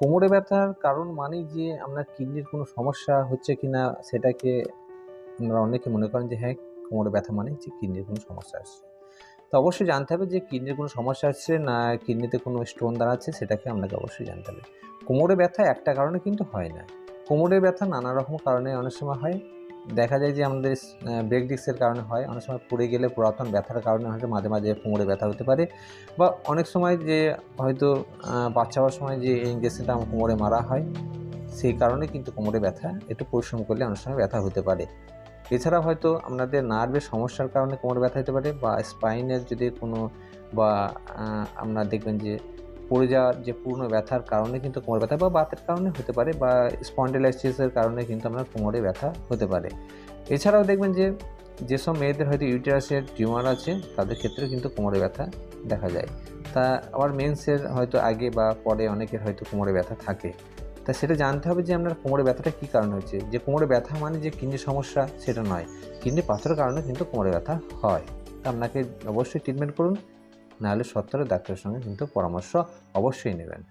কোমরে ব্যথার কারণ মানেই যে আপনার কিডনির কোনো সমস্যা হচ্ছে কিনা সেটাকে আমরা অনেকে মনে করেন যে হ্যাঁ, কোমরে ব্যথা মানেই যে কিডনির কোনো সমস্যা আসছে। তো অবশ্যই জানতে হবে যে কিডনির কোনো সমস্যা আসছে না কিডনিতে কোনো স্টোন দাঁড়াচ্ছে সেটাকে আপনাকে অবশ্যই জানতে হবে। কোমরে ব্যথা একটা কারণে কিন্তু হয় না। কোমরে ব্যথা নানা রকম কারণে অনেক সময় হয়। দেখা যায় যে আমাদের ব্রেক ডিস্কের কারণে হয়। অনেক সময় পড়ে গেলে পুরাতন ব্যথার কারণে হয়তো মাঝে, মাঝে কোমরে ব্যথা হতে পারে। বা অনেক সময় যে হয়তো বাচ্চা হওয়ার সময় যে ইনজেকশনটা আমার কোমরে মারা হয়, সেই কারণে কিন্তু কোমরে ব্যথা একটু পরিশ্রম করলে অনেক সময় ব্যথা হতে পারে। এছাড়া হয়তো আপনাদের নার্ভের সমস্যার কারণে কোমরে ব্যথা হতে পারে বা স্পাইনের যদি কোনো বা আ আপনার দেখবেন যে পড়ে যাওয়ার যে পূর্ণ ব্যথার কারণে কিন্তু কোমরে ব্যথা বা বাতের কারণে হতে পারে বা স্পন্ডিলাইটিসের কারণে কিন্তু আপনার কোমরে ব্যথা হতে পারে। এছাড়াও দেখবেন যে যেসব মেয়েদের হয়তো ইউটেরাসের টিউমার আছে তাদের ক্ষেত্রেও কিন্তু কোমরে ব্যথা দেখা যায়। তা আবার মেন্সের হয়তো আগে বা পরে অনেকের হয়তো কোমরে ব্যথা থাকে। তা সেটা জানতে হবে যে আপনার কোমরে ব্যথাটা কী কারণে হচ্ছে। যে কোমরে ব্যথা মানে যে কিডনির সমস্যা সেটা নয়। কিডনি পাথরের কারণে কিন্তু কোমরে ব্যথা হয়। তা আপনাকে অবশ্যই ট্রিটমেন্ট করুন। নাহলে সত্বরে ডাক্তারের সঙ্গে কিন্তু পরামর্শ অবশ্যই নেবেন।